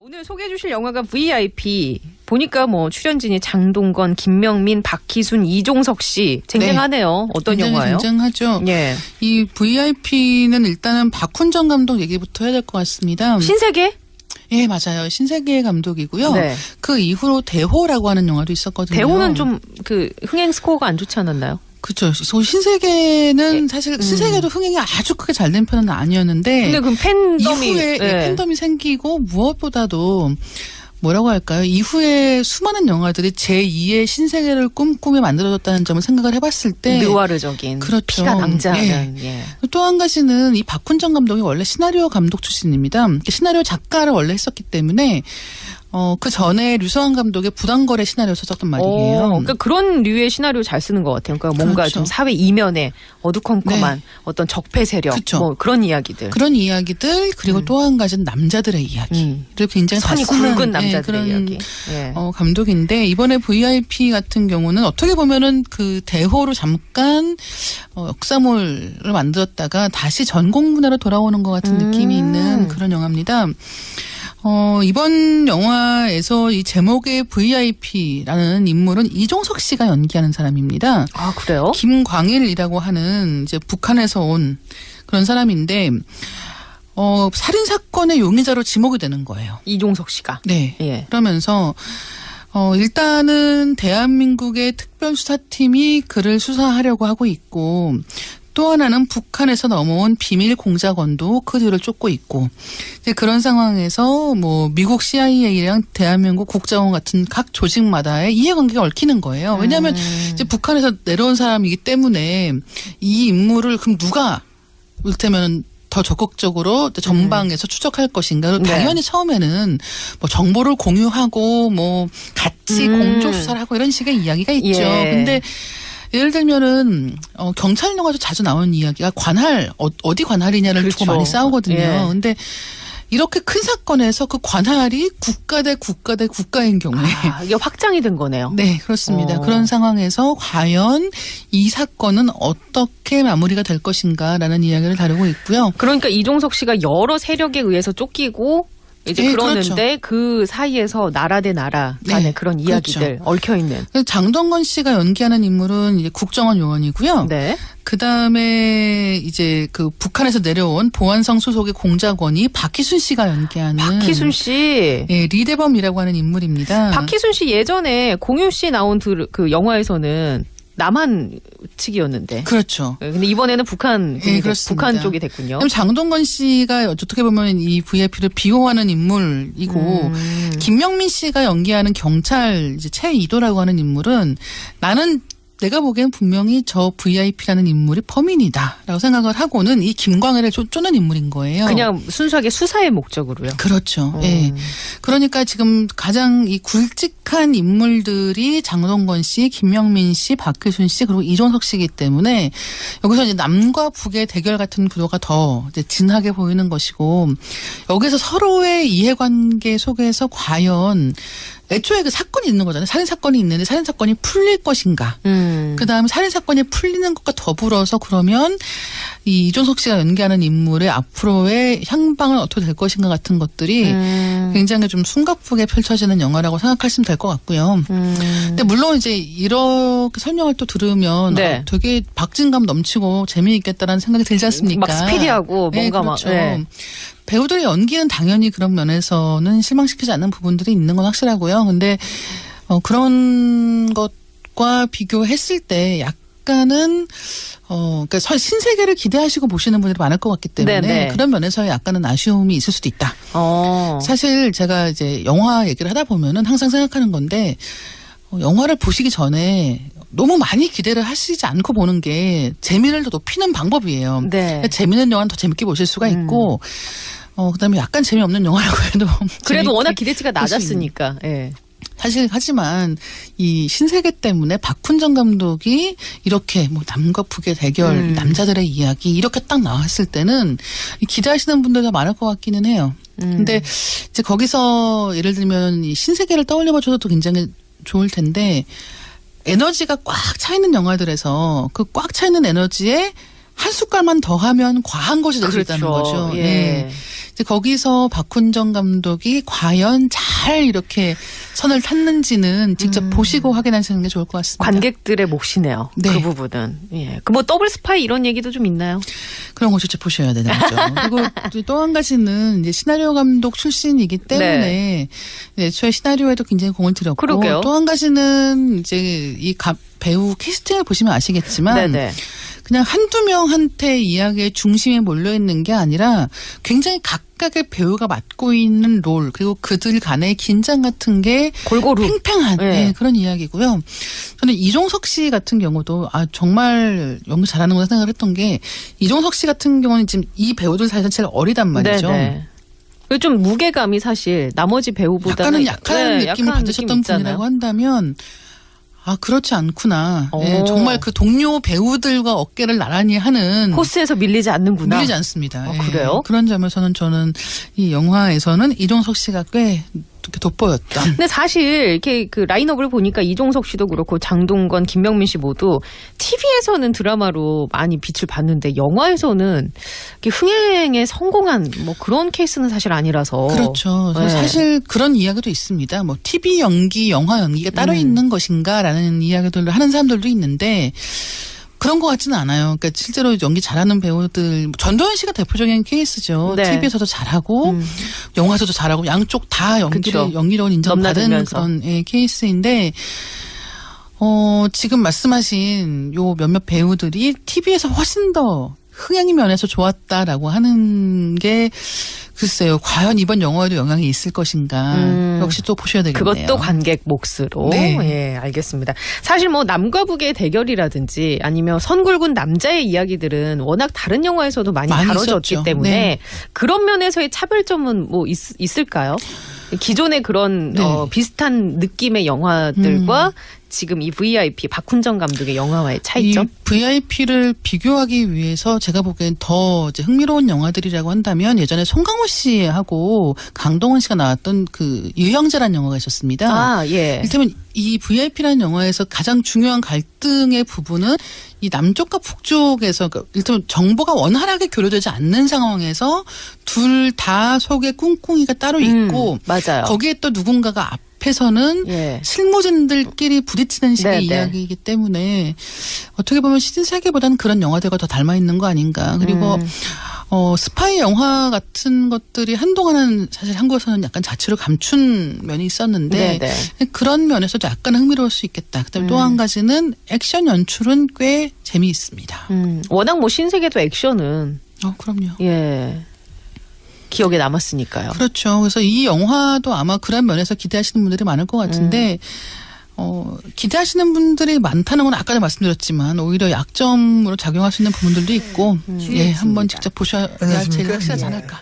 오늘 소개해 주실 영화가 VIP. 보니까 뭐 출연진이 장동건, 김명민, 박희순, 이종석 씨 쟁쟁하네요. 어떤 영화예요? 쟁쟁하죠. 예. 이 VIP는 일단은 박훈정 감독 얘기부터 해야 될 것 같습니다. 신세계? 예, 맞아요. 신세계 감독이고요. 네. 그 이후로 대호라고 하는 영화도 있었거든요. 대호는 좀 그 흥행 스코어가 안 좋지 않았나요? 그렇죠. 신세계는 사실 신세계도 흥행이 아주 크게 잘 된 편은 아니었는데 근데 그 팬덤이 이후에 팬덤이 생기고 무엇보다도 뭐라고 할까요? 이후에 수많은 영화들이 제2의 신세계를 꿈꾸며 만들어졌다는 점을 생각을 해봤을 때 느와르적인 그렇죠. 피가 낭자하는 또 한 가지는 이 박훈정 감독이 원래 시나리오 감독 출신입니다. 시나리오 작가를 원래 했었기 때문에 그 전에 류서환 감독의 부당거래 시나리오 썼단 말이에요. 그러니까 그런 류의 시나리오 잘 쓰는 것 같아요. 그러니까 뭔가 그렇죠. 좀 사회 이면에 어두컴컴한 어떤 적폐 세력, 그렇죠. 뭐 그런 이야기들. 그런 이야기들 그리고 또 한 가지는 남자들의 이야기를 굉장히 선이 잘 쓰는 굵은 남자들의 그런 이야기. 감독인데 이번에 VIP 같은 경우는 어떻게 보면은 그 대호로 잠깐 역사물을 만들었다가 다시 전공 문화로 돌아오는 것 같은 느낌이 있는 그런 영화입니다. 이번 영화에서 이 제목의 VIP라는 인물은 이종석 씨가 연기하는 사람입니다. 아, 그래요? 김광일이라고 하는 이제 북한에서 온 그런 사람인데, 살인사건의 용의자로 지목이 되는 거예요. 이종석 씨가. 네. 예. 그러면서, 일단은 대한민국의 특별수사팀이 그를 수사하려고 하고 있고, 또 하나는 북한에서 넘어온 비밀 공작원도 그 뒤를 쫓고 있고 이제 그런 상황에서 뭐 미국 CIA랑 대한민국 국정원 같은 각 조직마다의 이해관계가 얽히는 거예요. 왜냐하면 이제 북한에서 내려온 사람이기 때문에 이 인물을 그럼 누가 이를테면 더 적극적으로 전방에서 추적할 것인가. 당연히 처음에는 뭐 정보를 공유하고 뭐 같이 공조 수사를 하고 이런 식의 이야기가 있죠. 근데 예를 들면은 경찰 영화도 자주 나오는 이야기가 관할 어디 관할이냐를 그렇죠. 두고 많이 싸우거든요. 예. 근데 이렇게 큰 사건에서 그 관할이 국가 대 국가 대 국가인 경우에 이게 확장이 된 거네요. 네, 그렇습니다. 그런 상황에서 과연 이 사건은 어떻게 마무리가 될 것인가라는 이야기를 다루고 있고요. 그러니까 이종석 씨가 여러 세력에 의해서 쫓기고 이제 그러는데 그렇죠. 그 사이에서 나라 대 나라 간의 그런 이야기들 얽혀 있는. 장동건 씨가 연기하는 인물은 이제 국정원 요원이고요. 네. 그 다음에 이제 그 북한에서 내려온 보안성 소속의 공작원이 박희순 씨가 연기하는. 박희순 씨. 예, 리대범이라고 하는 인물입니다. 박희순 씨 예전에 공유 씨 나온 그 영화에서는 남한 측이었는데. 그렇죠. 근데 이번에는 북한 쪽이 됐군요. 그럼 장동건 씨가 어떻게 보면 이 VIP를 비호하는 인물이고 김명민 씨가 연기하는 경찰 이제 최이도라고 하는 인물은 나는 내가 보기엔 분명히 저 VIP라는 인물이 범인이다라고 생각을 하고는 이 김광일을 쫓는 인물인 거예요. 그냥 순수하게 수사의 목적으로요. 그렇죠. 예. 그러니까 지금 가장 이 굵직한 인물들이 장동건 씨, 김명민 씨, 박희순 씨 그리고 이종석 씨이기 때문에 여기서 이제 남과 북의 대결 같은 구도가 더 이제 진하게 보이는 것이고 여기서 서로의 이해관계 속에서 과연 애초에 그 사건이 있는 거잖아요. 살인사건이 있는데 살인사건이 풀릴 것인가. 그다음에 살인사건이 풀리는 것과 더불어서 그러면 이 이종석 씨가 연기하는 인물의 앞으로의 향방은 어떻게 될 것인가 같은 것들이 굉장히 좀 숨가쁘게 펼쳐지는 영화라고 생각하시면 될 것 같고요. 근데 물론 이제 이렇게 설명을 또 들으면 되게 박진감 넘치고 재미있겠다라는 생각이 들지 않습니까? 막 스피디하고 뭔가 그렇죠. 막. 네. 배우들의 연기는 당연히 그런 면에서는 실망시키지 않는 부분들이 있는 건 확실하고요. 근데 그런 것과 비교했을 때 약간은 그러니까 신세계를 기대하시고 보시는 분들이 많을 것 같기 때문에 그런 면에서 약간은 아쉬움이 있을 수도 있다. 사실 제가 이제 영화 얘기를 하다 보면은 항상 생각하는 건데 영화를 보시기 전에 너무 많이 기대를 하시지 않고 보는 게 재미를 더 높이는 방법이에요. 그러니까 재미있는 영화는 더 재밌게 보실 수가 있고 그다음에 약간 재미없는 영화라고 해도 그래도 워낙 기대치가 낮았으니까. 예. 사실 하지만 이 신세계 때문에 박훈정 감독이 이렇게 뭐 남과 북의 대결, 남자들의 이야기 이렇게 딱 나왔을 때는 기대하시는 분들도 많을 것 같기는 해요. 근데 이제 거기서 예를 들면 이 신세계를 떠올려 봐줘도 굉장히 좋을 텐데 에너지가 꽉 차 있는 영화들에서 그 꽉 차 있는 에너지에 한 숟갈만 더 하면 과한 것이 될 수 있다는 거죠. 예. 네. 이제 거기서 박훈정 감독이 과연 잘 이렇게 선을 탔는지는 직접 보시고 확인하시는 게 좋을 것 같습니다. 관객들의 몫이네요. 네. 그 부분은. 예. 그 뭐 더블 스파이 이런 얘기도 좀 있나요? 그런 거 직접 보셔야 되는 거죠. 그리고 또 한 가지는 이제 시나리오 감독 출신이기 때문에 애초에 시나리오에도 굉장히 공을 들였고 그러게요. 또 한 가지는 이제 이 배우 캐스팅을 보시면 아시겠지만 네네. 그냥 한두 명한테 이야기의 중심에 몰려있는 게 아니라 굉장히 각각의 배우가 맡고 있는 롤 그리고 그들 간의 긴장 같은 게 골고루. 팽팽한 네. 네, 그런 이야기고요. 저는 이종석 씨 같은 경우도 정말 연기 잘하는구나 생각을 했던 게 이종석 씨 같은 경우는 지금 이 배우들 사이에서 제일 어리단 말이죠. 네네. 좀 무게감이 사실 나머지 배우보다는 약간 느낌을 약한 받으셨던 느낌 있잖아요. 분이라고 한다면 그렇지 않구나. 네, 오. 정말 그 동료 배우들과 어깨를 나란히 하는 코스에서 밀리지 않는구나. 밀리지 않습니다. 예. 그래요? 그런 점에서는 저는 이 영화에서는 이종석 씨가 꽤 이렇게 돋보였다. 근데 사실 이렇게 그 라인업을 보니까 이종석 씨도 그렇고 장동건, 김명민 씨 모두 TV에서는 드라마로 많이 빛을 봤는데 영화에서는 이렇게 흥행에 성공한 뭐 그런 케이스는 사실 아니라서. 그렇죠. 네. 사실 그런 이야기도 있습니다. 뭐 TV 연기, 영화 연기가 따로 있는 것인가라는 이야기들을 하는 사람들도 있는데 그런 것 같지는 않아요. 그러니까 실제로 연기 잘하는 배우들 전도연 씨가 대표적인 케이스죠. 네. TV에서도 잘하고 영화에서도 잘하고 양쪽 다 그쵸. 연기력을 인정받은 넘나들면서. 그런 케이스인데 지금 말씀하신 요 몇몇 배우들이 TV에서 훨씬 더 흥행 면에서 좋았다라고 하는 게 글쎄요. 과연 이번 영화에도 영향이 있을 것인가. 역시 또 보셔야 되겠네요. 그것도 관객 몫으로. 네. 예, 알겠습니다. 사실 뭐 남과 북의 대결이라든지 아니면 선굵은 남자의 이야기들은 워낙 다른 영화에서도 많이 다뤄졌기 있었죠. 때문에 네. 그런 면에서의 차별점은 뭐 있을까요? 기존의 그런 네. 비슷한 느낌의 영화들과 지금 이 VIP 박훈정 감독의 영화와의 차이점? 이 VIP를 비교하기 위해서 제가 보기엔 더 이제 흥미로운 영화들이라고 한다면 예전에 송강호 씨하고 강동원 씨가 나왔던 그 유형제라는 영화가 있었습니다. 아, 예. 이를테면 이 VIP라는 영화에서 가장 중요한 갈등의 부분은 이 남쪽과 북쪽에서 이를테면 정보가 원활하게 교류되지 않는 상황에서 둘 다 속에 꿍꿍이가 따로 있고 맞아요. 거기에 또 누군가가 앞에서는 예. 실무진들끼리 부딪히는 식의 네, 네. 이야기이기 때문에 어떻게 보면 시즌 세계보다는 그런 영화들과 더 닮아 있는 거 아닌가. 그리고 스파이 영화 같은 것들이 한동안은 사실 한국에서는 약간 자취를 감춘 면이 있었는데 네, 그런 면에서도 약간 흥미로울 수 있겠다. 그다음에 또 한 가지는 액션 연출은 꽤 재미있습니다. 워낙 뭐 신세계도 액션은 그럼요. 예. 기억에 남았으니까요. 그렇죠. 그래서 이 영화도 아마 그런 면에서 기대하시는 분들이 많을 것 같은데 기대하시는 분들이 많다는 건 아까도 말씀드렸지만 오히려 약점으로 작용할 수 있는 부분들도 있고 예, 한번 직접 보셔야 제일 확실하지 않을까.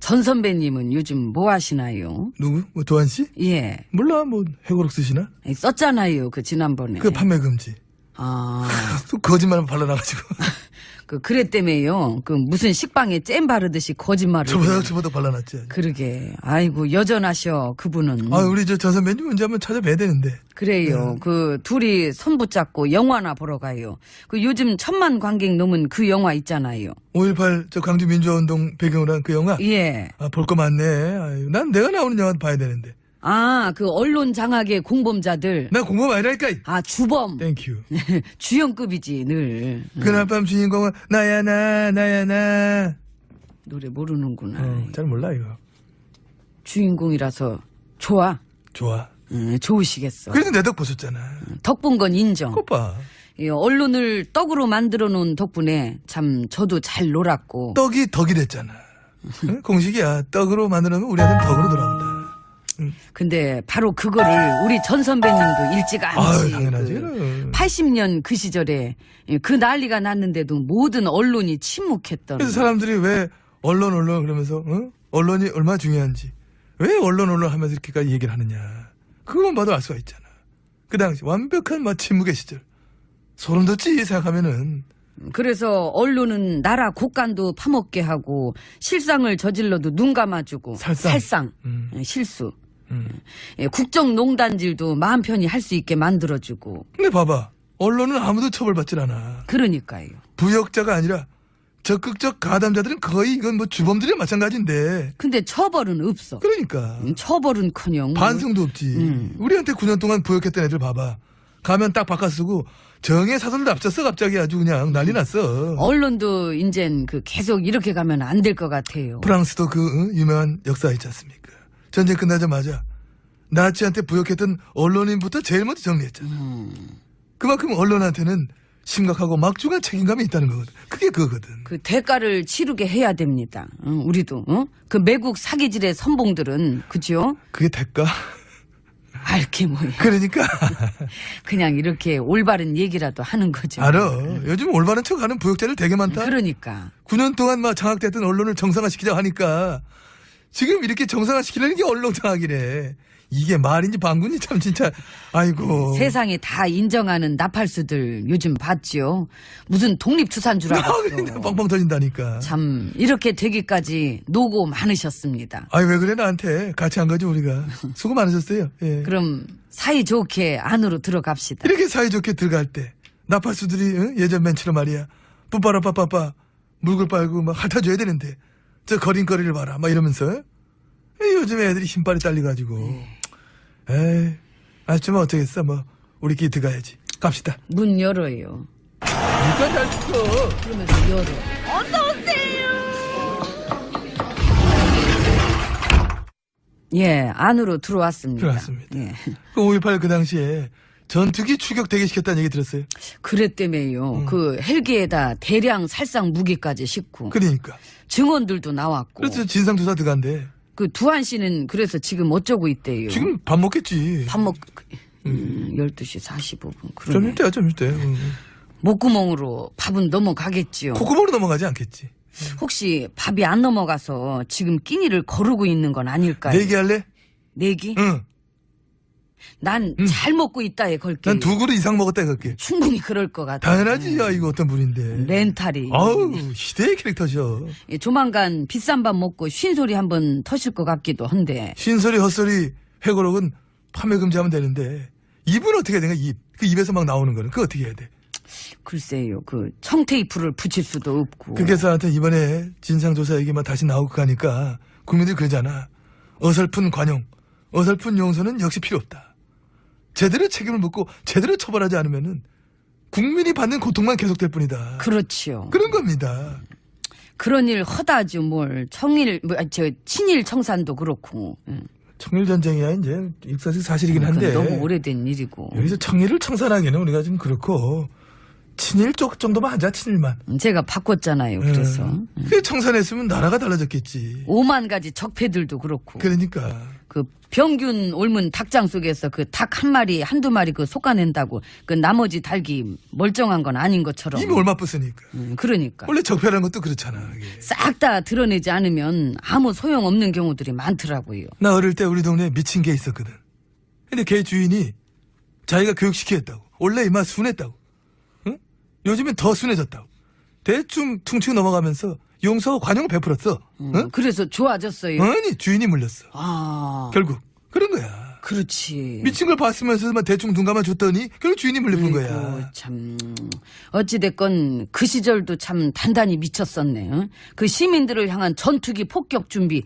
전 선배님은 요즘 뭐 하시나요? 누구? 뭐 도한 씨? 예. 몰라. 뭐 해고록 쓰시나? 썼잖아요. 그 지난번에. 그 판매 금지. 아. 또 거짓말만 발라놔가지고. 그랬다며요. 그 무슨 식빵에 잼 바르듯이 거짓말을. 저보다 발라놨지. 그러게. 아이고 여전하셔 그분은. 우리 전 선배님 언제 한번 찾아뵈야 되는데. 그래요. 그 둘이 손 붙잡고 영화나 보러 가요. 그 요즘 1000만 관객 넘은 그 영화 있잖아요. 5.18 저 광주 민주화운동 배경으로 한 그 영화? 예. 볼 거 많네. 난 내가 나오는 영화 봐야 되는데. 그 언론 장악의 공범자들. 나 공범 아니라니까. 주범. 땡큐. 주연급이지 늘. 그날 밤 주인공은 나야 나. 노래 모르는구나. 잘 몰라 이거. 주인공이라서 좋아. 좋아. 좋으시겠어. 그래도 내 덕 보셨잖아. 덕 본 건 인정. 그거 봐. 언론을 떡으로 만들어 놓은 덕분에 참 저도 잘 놀았고. 떡이 덕이 됐잖아. 응? 공식이야. 떡으로 만들어놓으면 우리 아들 덕으로 돌아온다. 근데 바로 그거를 우리 전 선배님도 일찌감치 당연하지. 80년 그 시절에 그 난리가 났는데도 모든 언론이 침묵했던. 그래서 사람들이 왜 언론 그러면서 언론이 얼마나 중요한지 왜 언론 하면서 이렇게까지 얘기를 하느냐. 그것만 봐도 알 수가 있잖아. 그 당시 완벽한 침묵의 시절. 소름 돋지 생각하면은. 그래서 언론은 나라 곳간도 파먹게 하고 실상을 저질러도 눈 감아주고 살상. 실수. 국정농단질도 마음 편히 할 수 있게 만들어주고. 근데 봐봐. 언론은 아무도 처벌받질 않아. 그러니까요. 부역자가 아니라 적극적 가담자들은 거의 이건 뭐 주범들이 마찬가지인데. 근데 처벌은 없어. 그러니까. 처벌은커녕 반성도 없지. 우리한테 9년 동안 부역했던 애들 봐봐. 가면 딱 바꿔 쓰고 정의 사설도 앞졌어 갑자기 아주 그냥 난리 났어. 언론도 이젠 그 계속 이렇게 가면 안 될 것 같아요. 프랑스도 그 유명한 역사 있지 않습니까? 전쟁 끝나자마자 나치한테 부역했던 언론인부터 제일 먼저 정리했잖아. 그만큼 언론한테는 심각하고 막중한 책임감이 있다는 거거든. 그게 그거거든. 그 대가를 치르게 해야 됩니다. 우리도 그 매국 사기질의 선봉들은 그죠? 그게 대가? 알게 뭐야. 그러니까 그냥 이렇게 올바른 얘기라도 하는 거죠. 알아. 요즘 올바른 척하는 부역자들 되게 많다. 그러니까 9년 동안 막 장악됐던 언론을 정상화시키자고 하니까 지금 이렇게 정상화시키려는 게 언론 장악이래. 이게 말인지 방군지 참 진짜 아이고. 세상에 다 인정하는 나팔수들 요즘 봤죠. 무슨 독립투사인 줄 그러니까 알았어. 빵빵 터진다니까. 참 이렇게 되기까지 노고 많으셨습니다. 아이 왜 그래 나한테 같이 한 거지 우리가. 수고 많으셨어요. 예. 그럼 사이좋게 안으로 들어갑시다. 이렇게 사이좋게 들어갈 때 나팔수들이 응? 예전 멘트로 말이야 뿌빠라 빠빠빠 물글 빨고 막 핥아줘야 되는데 저 거린거리를 봐라 막 이러면서 요즘에 애들이 힘빨이 딸려가지고 에이 아줌마 어쩌겠어 뭐 우리끼리 들어가야지. 갑시다. 문 열어요. 누가 잘 죽어. 그러면서 열어. 예, 안으로 들어왔습니다. 들어왔습니다. 예. 그 5.18 그 당시에 전투기 추격 대기시켰다는 얘기 들었어요. 그랬다며요. 그 헬기에다 대량 살상 무기까지 싣고 그러니까. 증언들도 나왔고. 그래서 진상조사 들어간대. 그 두한 씨는 그래서 지금 어쩌고 있대요. 지금 밥 먹겠지. 밥 먹 12시 45분. 좀 그러네. 이때야 좀 이때. 목구멍으로 밥은 넘어가겠죠. 콧구멍으로 넘어가지 않겠지. 혹시 밥이 안 넘어가서 지금 끼니를 거르고 있는 건 아닐까요? 내기할래? 내기? 응. 난 잘 먹고 있다에 걸게. 난 2그릇 이상 먹었다 그럴게. 충분히 그럴 것 같아. 당연하지. 야 이거 어떤 분인데. 렌탈이. 아우 시대의 캐릭터셔. 예, 조만간 비싼 밥 먹고 쉰소리 한번 터실 것 같기도 한데. 쉰소리 헛소리 회고록은 판매 금지하면 되는데 입은 어떻게 해야 되나 입. 그 입에서 막 나오는 거는 그거 어떻게 해야 돼. 글쎄요. 그 청테이프를 붙일 수도 없고. 그래서 하여튼 이번에 진상조사 얘기만 다시 나오고 가니까 국민들이 그러잖아. 어설픈 관용, 어설픈 용서는 역시 필요 없다. 제대로 책임을 묻고 제대로 처벌하지 않으면은 국민이 받는 고통만 계속될 뿐이다. 그렇지요. 그런 겁니다. 그런 일 허다죠 뭘. 친일 청산도 그렇고. 청일전쟁이야 이제 역사적 사실이긴 한데 그건 너무 오래된 일이고. 여기서 청일을 청산하기는 우리가 좀 그렇고 친일 쪽 정도만 하자. 친일만. 제가 바꿨잖아요. 그래서. 그 청산했으면 나라가 달라졌겠지. 5만 가지 적폐들도 그렇고. 그러니까 그 병균 옮은 닭장 속에서 그 닭 한 마리 한두 마리 그 솎아낸다고 그 나머지 닭이 멀쩡한 건 아닌 것처럼. 이미 얼마 뿌으니까 그러니까 원래 적폐라는 것도 그렇잖아. 이게. 싹 다 드러내지 않으면 아무 소용없는 경우들이 많더라고요. 나 어릴 때 우리 동네에 미친 개 있었거든. 근데 걔 주인이 자기가 교육시키겠다고 원래 이마 순했다고. 응? 요즘엔 더 순해졌다고. 대충 퉁치고 넘어가면서 용서 관용을 베풀었어. 응? 그래서 좋아졌어요. 아니 주인이 물렸어. 아, 결국 그런 거야. 그렇지. 미친 걸 봤으면서만 대충 눈 감아 줬더니 결국 주인이 물려본 아이고, 거야. 참 어찌됐건 그 시절도 참 단단히 미쳤었네. 응? 그 시민들을 향한 전투기 폭격 준비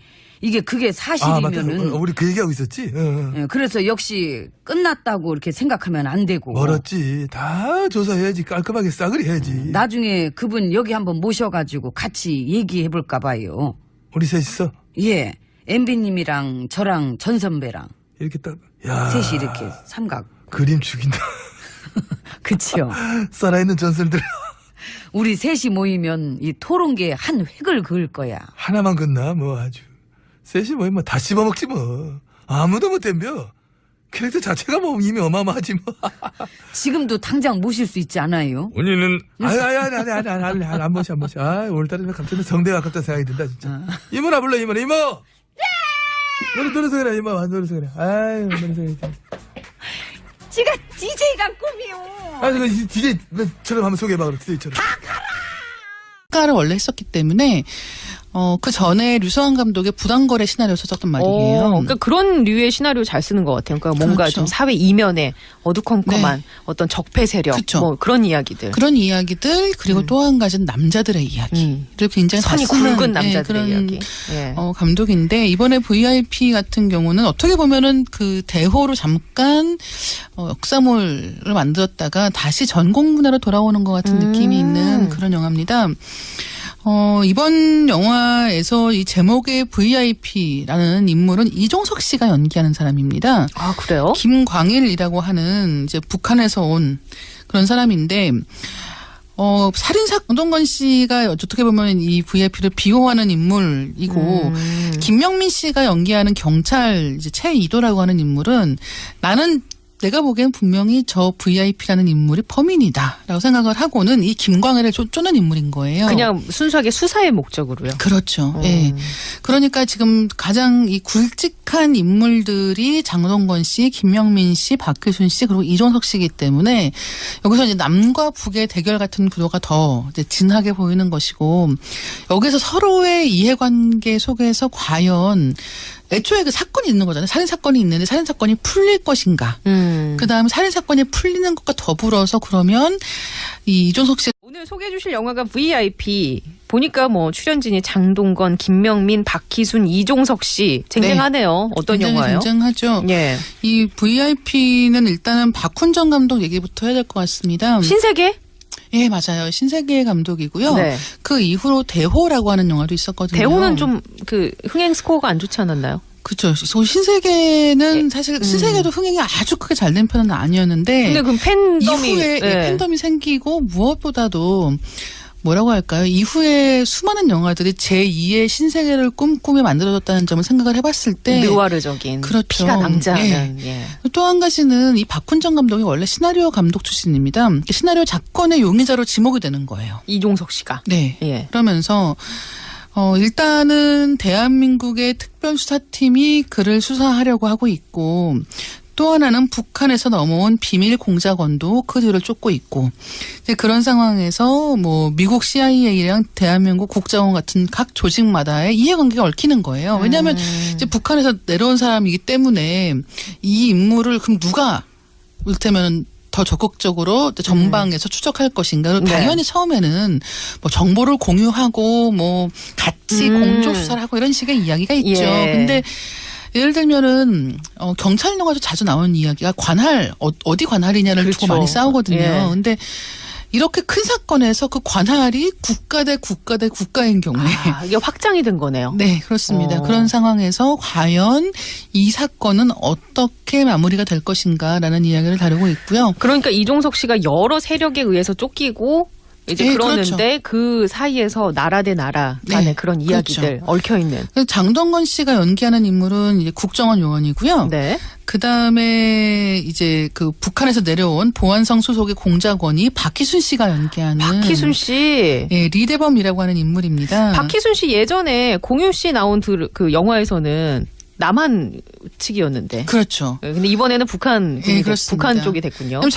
그게 맞다. 사실이면은. 우리 그 얘기하고 있었지. 응. 예, 그래서 역시 끝났다고 이렇게 생각하면 안 되고. 멀었지. 다 조사해야지. 깔끔하게 싸그리 해야지. 나중에 그분 여기 한번 모셔가지고 같이 얘기해볼까 봐요. 우리 셋이서 예, MB님이랑 저랑 전 선배랑 이렇게 딱. 야. 셋이 이렇게 삼각. 그림 죽인다. 그치요. 살아있는 전설들. 우리 셋이 모이면 이 토론계에 한 획을 그을 거야. 하나만 긋나 뭐 아주. 셋이 뭐 다 씹어먹지 뭐. 아무도 못 덤벼. 캐릭터 자체가 뭐 이미 어마어마하지 뭐. 지금도 당장 모실 수 있지 않아요? 언니는 아니 안 모셔. 아 오늘따라 갑자기 성대가 아깝다 생각이 든다 진짜. 이모나 불러 이모. 노래서 그래 이모. 노래서 그래. 아유 노래서 그래. 지가 DJ가 꿈이요. 아니 그 DJ처럼 한번 소개해봐. 그럼 DJ처럼. 평가를 원래 했었기 때문에 그 전에 류서환 감독의 부당거래 시나리오 썼었단 말이에요. 그러니까 그런 류의 시나리오 잘 쓰는 것 같아요. 그러니까 뭔가 그렇죠. 좀 사회 이면에 어두컴컴한 네. 어떤 적폐 세력, 그쵸. 뭐 그런 이야기들. 그런 이야기들 그리고 또 한 가지는 남자들의 이야기를 굉장히 선이 다 쓰는 굵은 남자들의 그런 이야기. 예. 감독인데 이번에 VIP 같은 경우는 어떻게 보면은 그 대호로 잠깐 역사물을 만들었다가 다시 전공 문화로 돌아오는 것 같은 느낌이 있는 그런 영화입니다. 이번 영화에서 이 제목의 VIP라는 인물은 이종석 씨가 연기하는 사람입니다. 아, 그래요? 김광일이라고 하는 이제 북한에서 온 그런 사람인데, 살인사 정동건 씨가 어떻게 보면 이 VIP를 비호하는 인물이고, 김명민 씨가 연기하는 경찰 이제 최이도라고 하는 인물은 나는 내가 보기엔 분명히 저 VIP라는 인물이 범인이다라고 생각을 하고는 이 김광일을 쫓는 인물인 거예요. 그냥 순수하게 수사의 목적으로요. 그렇죠. 예. 그러니까 지금 가장 이 굵직한 인물들이 장동건 씨, 김명민 씨, 박희순 씨 그리고 이종석 씨이기 때문에 여기서 이제 남과 북의 대결 같은 구도가 더 이제 진하게 보이는 것이고 여기서 서로의 이해관계 속에서 과연 애초에 그 사건이 있는 거잖아요. 살인사건이 있는데 살인사건이 풀릴 것인가. 그다음에 살인사건이 풀리는 것과 더불어서 그러면 이 이종석 씨 오늘 소개해 주실 영화가 VIP. 보니까 뭐 출연진이 장동건, 김명민, 박희순, 이종석 씨 쟁쟁하네요. 어떤 굉장히 영화예요? 쟁쟁하죠. 예. 이 VIP는 일단은 박훈정 감독 얘기부터 해야 될 것 같습니다. 신세계? 예, 맞아요. 신세계 감독이고요. 네. 그 이후로 대호라고 하는 영화도 있었거든요. 대호는 좀 그 흥행 스코어가 안 좋지 않았나요? 그렇죠. 신세계는 사실 신세계도 흥행이 아주 크게 잘 된 편은 아니었는데 근데 그 팬덤이 이후에 팬덤이 생기고 무엇보다도 뭐라고 할까요? 이후에 수많은 영화들이 제2의 신세계를 꿈꾸며 만들어졌다는 점을 생각을 해봤을 때 느와르적인 그렇죠. 피가 낭자하는 예. 또 한 가지는 이 박훈정 감독이 원래 시나리오 감독 출신입니다. 시나리오 작권의 용의자로 지목이 되는 거예요. 이종석 씨가. 네. 예. 그러면서 일단은 대한민국의 특별수사팀이 그를 수사하려고 하고 있고 또 하나는 북한에서 넘어온 비밀 공작원도 그 뒤를 쫓고 있고 이제 그런 상황에서 뭐 미국 CIA랑 대한민국 국정원 같은 각 조직마다의 이해관계가 얽히는 거예요. 왜냐하면 이제 북한에서 내려온 사람이기 때문에 이 인물을 그럼 누가 이를테면 더 적극적으로 전방에서 추적할 것인가. 네. 당연히 처음에는 뭐 정보를 공유하고 뭐 같이 공조 수사를 하고 이런 식의 이야기가 있죠. 예. 근데 예를 들면은 경찰 영화도 자주 나오는 이야기가 관할 어디 관할이냐를 그렇죠. 두고 많이 싸우거든요. 예. 근데 이렇게 큰 사건에서 그 관할이 국가 대 국가 대 국가인 경우에 이게 확장이 된 거네요. 네, 그렇습니다. 그런 상황에서 과연 이 사건은 어떻게 마무리가 될 것인가라는 이야기를 다루고 있고요. 그러니까 이종석 씨가 여러 세력에 의해서 쫓기고 이제 네, 그러는데 그 사이에서 나라 대 나라 간의 네, 그런 이야기들 얽혀 있는. 장동건 씨가 연기하는 인물은 이제 국정원 요원이고요. 네. 그 다음에 이제 그 북한에서 내려온 보안성 소속의 공작원이 박희순 씨가 연기하는 박희순 씨. 예, 리대범이라고 하는 인물입니다. 박희순 씨 예전에 공유 씨 나온 그 영화에서는 남한 측이었는데. 그렇죠. 근데 이번에는 북한 예, 그렇습니다. 북한 쪽이 됐군요. 그럼